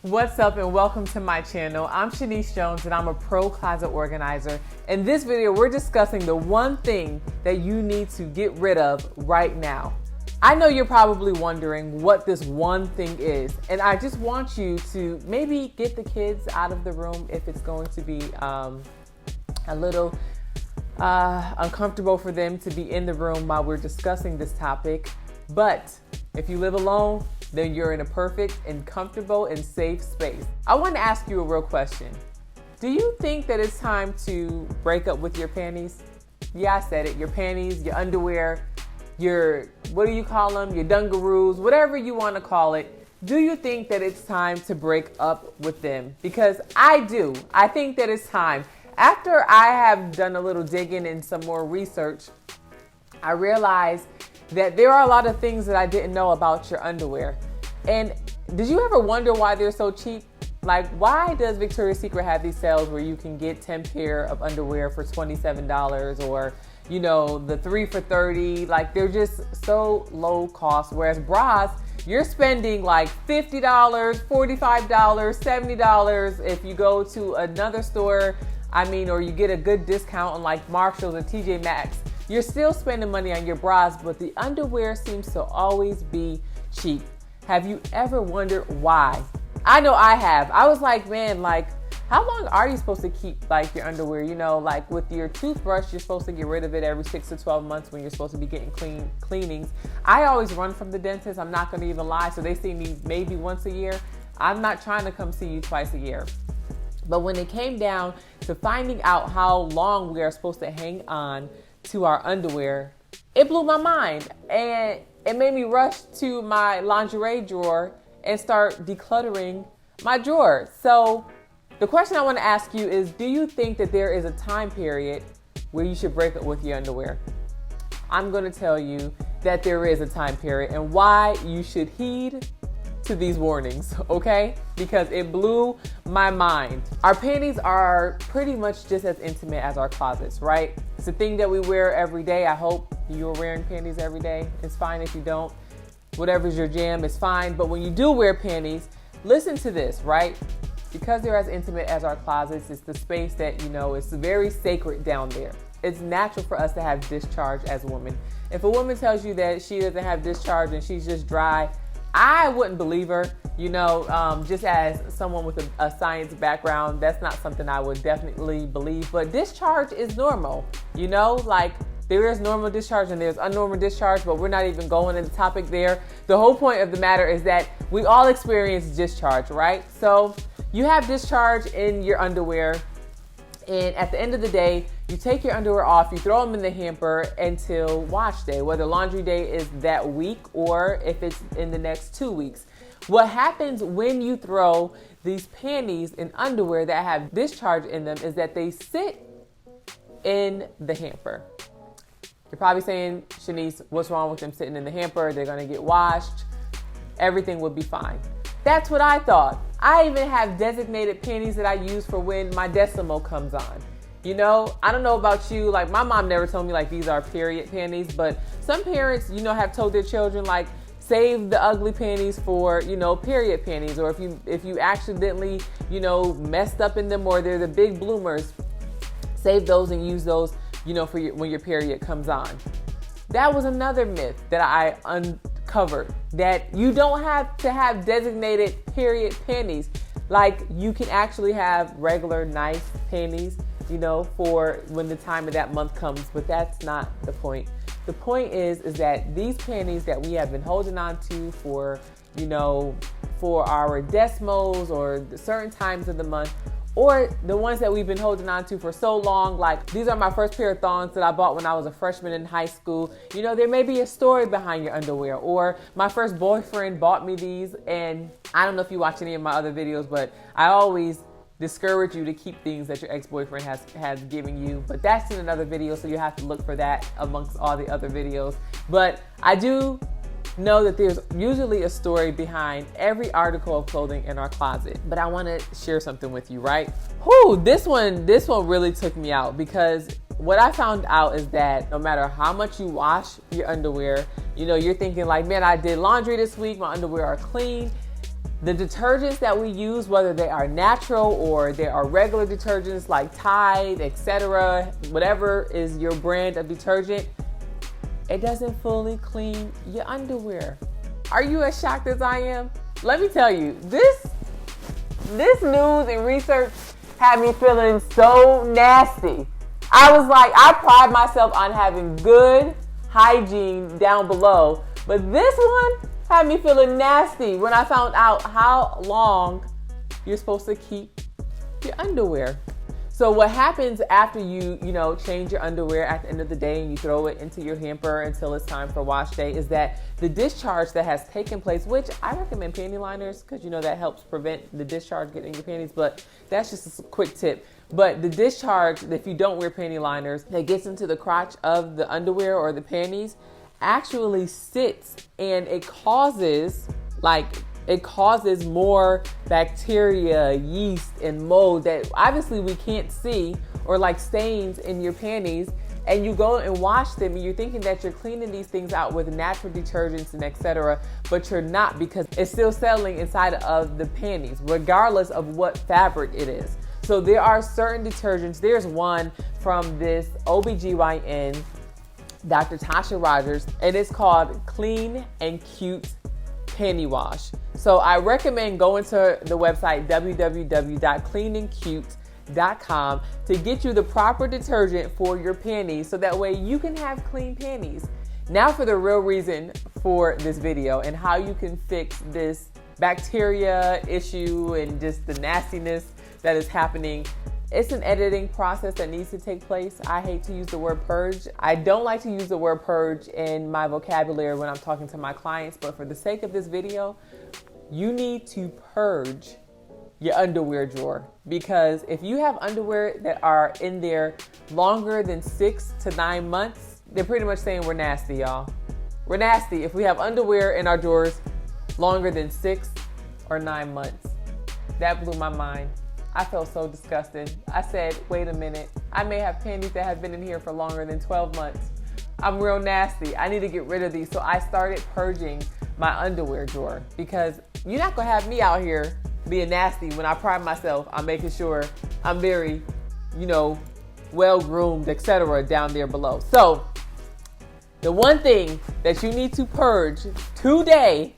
What's up and welcome to my channel. I'm Shaniece Jones and I'm a pro closet organizer. In this video, we're discussing the one thing that you need to get rid of right now. I know you're probably wondering what this one thing is, and I just want you to maybe get the kids out of the room if it's going to be a little uncomfortable for them to be in the room while we're discussing this topic. But if you live alone, then you're in a perfect and comfortable and safe space. I want to ask you a real question. Do you think that it's time to break up with your panties? Yeah, I said it. Your panties, your underwear, your, what do you call them? Your dungaroos, whatever you want to call it. Do you think that it's time to break up with them? Because I do. I think that it's time. After I have done a little digging and some more research, I realized that there are a lot of things that I didn't know about your underwear. And did you ever wonder why they're so cheap? Like, why does Victoria's Secret have these sales where you can get 10 pair of underwear for $27 or, you know, the 3 for $30? Like, they're just so low cost. Whereas bras, you're spending like $50, $45, $70. If you go to another store, or you get a good discount on like Marshalls or TJ Maxx, you're still spending money on your bras, but the underwear seems to always be cheap. Have you ever wondered why? I know I have. I was like, man, like, how long are you supposed to keep like your underwear? You know, like with your toothbrush, you're supposed to get rid of it every 6 to 12 months when you're supposed to be getting cleanings. I always run from the dentist. I'm not going to even lie. So they see me maybe once a year. I'm not trying to come see you twice a year. But when it came down to finding out how long we are supposed to hang on to our underwear, it blew my mind, and it made me rush to my lingerie drawer and start decluttering my drawer. So the question I want to ask you is, do you think that there is a time period where you should break up with your underwear? I'm going to tell you that there is a time period and why you should heed to these warnings, okay? Because it blew my mind. Our panties are pretty much just as intimate as our closets, right? It's a thing that we wear every day. I hope you're wearing panties every day. It's fine if you don't. Whatever's your jam is fine. But when you do wear panties, listen to this, right? Because they're as intimate as our closets, it's the space that, you know, it's very sacred down there. It's natural for us to have discharge as women. If a woman tells you that she doesn't have discharge and she's just dry, I wouldn't believe her. You know, just as someone with a science background, that's not something I would definitely believe. But discharge is normal, you know, like there is normal discharge and there's unnormal discharge, but we're not even going into the topic there. The whole point of the matter is that we all experience discharge, right? So you have discharge in your underwear, and at the end of the day, you take your underwear off, you throw them in the hamper until wash day, whether laundry day is that week or if it's in the next 2 weeks. What happens when you throw these panties and underwear that have discharge in them is that they sit in the hamper. You're probably saying, Shaniece, what's wrong with them sitting in the hamper? They're gonna get washed. Everything would be fine. That's what I thought. I even have designated panties that I use for when my decimal comes on. You know, I don't know about you, like my mom never told me like these are period panties, but some parents, you know, have told their children like save the ugly panties for, you know, period panties, or if you accidentally, you know, messed up in them or they're the big bloomers, save those and use those, you know, for when your period comes on. That was another myth that I uncovered, that you don't have to have designated period panties. Like you can actually have regular nice panties, you know, for when the time of that month comes, but that's not the point. The point is that these panties that we have been holding on to for, you know, for our decimals or certain times of the month, or the ones that we've been holding on to for so long, like these are my first pair of thongs that I bought when I was a freshman in high school. You know, there may be a story behind your underwear, or my first boyfriend bought me these, and I don't know if you watch any of my other videos, but I always discourage you to keep things that your ex-boyfriend has given you, but that's in another video, so you have to look for that amongst all the other videos. But I do know that there's usually a story behind every article of clothing in our closet. But I want to share something with you, right? This one really took me out, because what I found out is that no matter how much you wash your underwear, you know, you're thinking like, man, I did laundry this week, my underwear are clean. The detergents that we use, whether they are natural or they are regular detergents like Tide, etc., whatever is your brand of detergent, it doesn't fully clean your underwear. Are you as shocked as I am? Let me tell you, this news and research had me feeling so nasty. I was like, I pride myself on having good hygiene down below, but this one had me feeling nasty when I found out how long you're supposed to keep your underwear. So what happens after you change your underwear at the end of the day and you throw it into your hamper until it's time for wash day is that the discharge that has taken place, which I recommend panty liners because that helps prevent the discharge getting in your panties, but that's just a quick tip. But the discharge, if you don't wear panty liners, that gets into the crotch of the underwear or the panties actually sits and it causes more bacteria, yeast, and mold that obviously we can't see, or like stains in your panties, and you go and wash them and you're thinking that you're cleaning these things out with natural detergents and etc., but you're not, because it's still settling inside of the panties regardless of what fabric it is. So there are certain detergents. There's one from this OBGYN, Dr. Tasha Rogers, and it's called Clean and Cute Panty Wash. So I recommend going to the website www.cleanandcute.com to get you the proper detergent for your panties so that way you can have clean panties. Now for the real reason for this video and how you can fix this bacteria issue and just the nastiness that is happening. It's an editing process that needs to take place. I hate to use the word purge. I don't like to use the word purge in my vocabulary when I'm talking to my clients, but for the sake of this video, you need to purge your underwear drawer, because if you have underwear that are in there longer than 6 to 9 months, they're pretty much saying we're nasty, y'all. We're nasty if we have underwear in our drawers longer than 6 or 9 months. That blew my mind. I felt so disgusted. I said, wait a minute. I may have panties that have been in here for longer than 12 months. I'm real nasty. I need to get rid of these. So I started purging my underwear drawer, because you're not gonna have me out here being nasty when I pride myself on making sure I'm very, well-groomed, etc. down there below. So the one thing that you need to purge today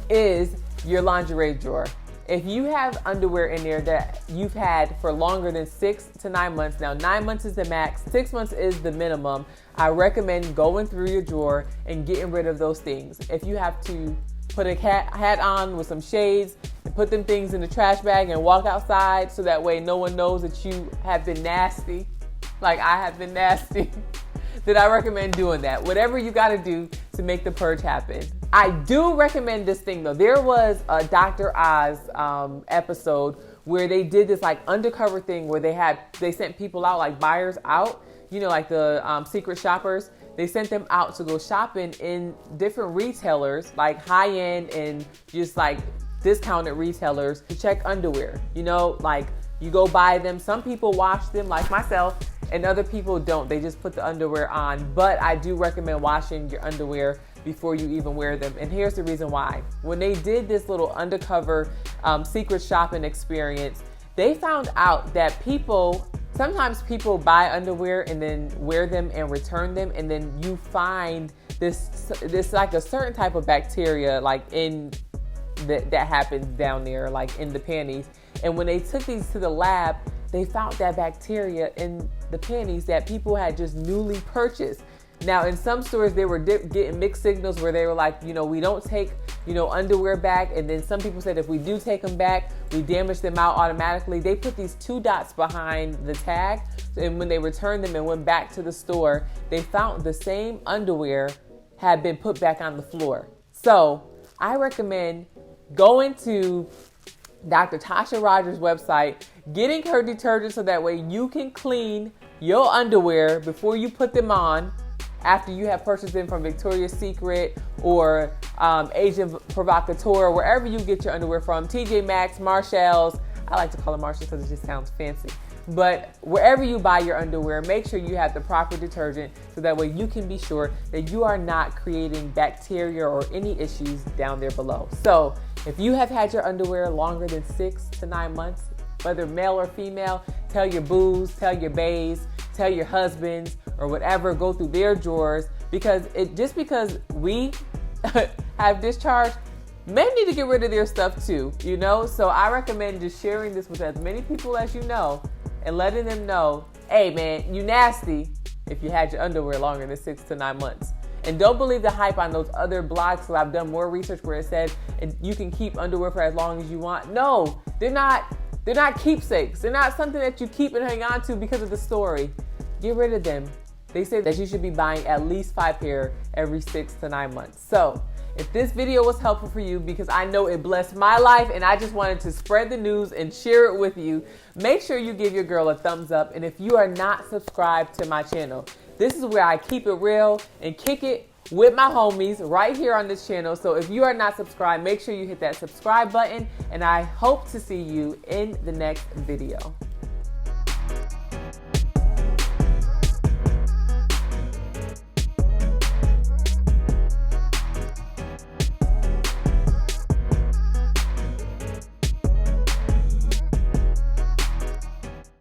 is your lingerie drawer. If you have underwear in there that you've had for longer than 6 to 9 months, now 9 months is the max, 6 months is the minimum, I recommend going through your drawer and getting rid of those things. If you have to put a hat on with some shades and put them things in the trash bag and walk outside so that way no one knows that you have been nasty, like I have been nasty, then I recommend doing that. Whatever you got to do to make the purge happen. I do recommend this thing though. There was a Dr. Oz episode where they did this like undercover thing where they sent people out, like buyers out, like the secret shoppers. They sent them out to go shopping in different retailers, like high-end and just like discounted retailers, to check underwear. Like you go buy them. Some people wash them, like myself, and other people don't. They just put the underwear on. But I do recommend washing your underwear before you even wear them. And here's the reason why. When they did this little undercover secret shopping experience, they found out that sometimes people buy underwear and then wear them and return them, and then you find this like a certain type of bacteria like in that happens down there, like in the panties. And when they took these to the lab, they found that bacteria in the panties that people had just newly purchased. Now, in some stores, they were getting mixed signals where they were like, we don't take, underwear back. And then some people said if we do take them back, we damage them out automatically. They put these 2 dots behind the tag. And when they returned them and went back to the store, they found the same underwear had been put back on the floor. So I recommend going to Dr. Tasha Rogers' website, getting her detergent so that way you can clean your underwear before you put them on, after you have purchased them from Victoria's Secret or Agent Provocateur, wherever you get your underwear from, TJ Maxx, Marshalls. I like to call it Marshalls because it just sounds fancy. But wherever you buy your underwear, make sure you have the proper detergent so that way you can be sure that you are not creating bacteria or any issues down there below. So If you have had your underwear longer than 6 to 9 months, whether male or female, tell your boos, tell your baes, tell your husbands or whatever, go through their drawers, because just because we have discharge, men need to get rid of their stuff too, you know? So I recommend just sharing this with as many people as you know and letting them know, hey man, you nasty if you had your underwear longer than 6 to 9 months. And don't believe the hype on those other blogs. So I've done more research where it says you can keep underwear for as long as you want. No, they're not keepsakes. They're not something that you keep and hang on to because of the story. Get rid of them. They say that you should be buying at least 5 pair every 6 to 9 months. So if this video was helpful for you, because I know it blessed my life and I just wanted to spread the news and share it with you, make sure you give your girl a thumbs up. And if you are not subscribed to my channel, this is where I keep it real and kick it with my homies right here on this channel. So if you are not subscribed, make sure you hit that subscribe button, and I hope to see you in the next video.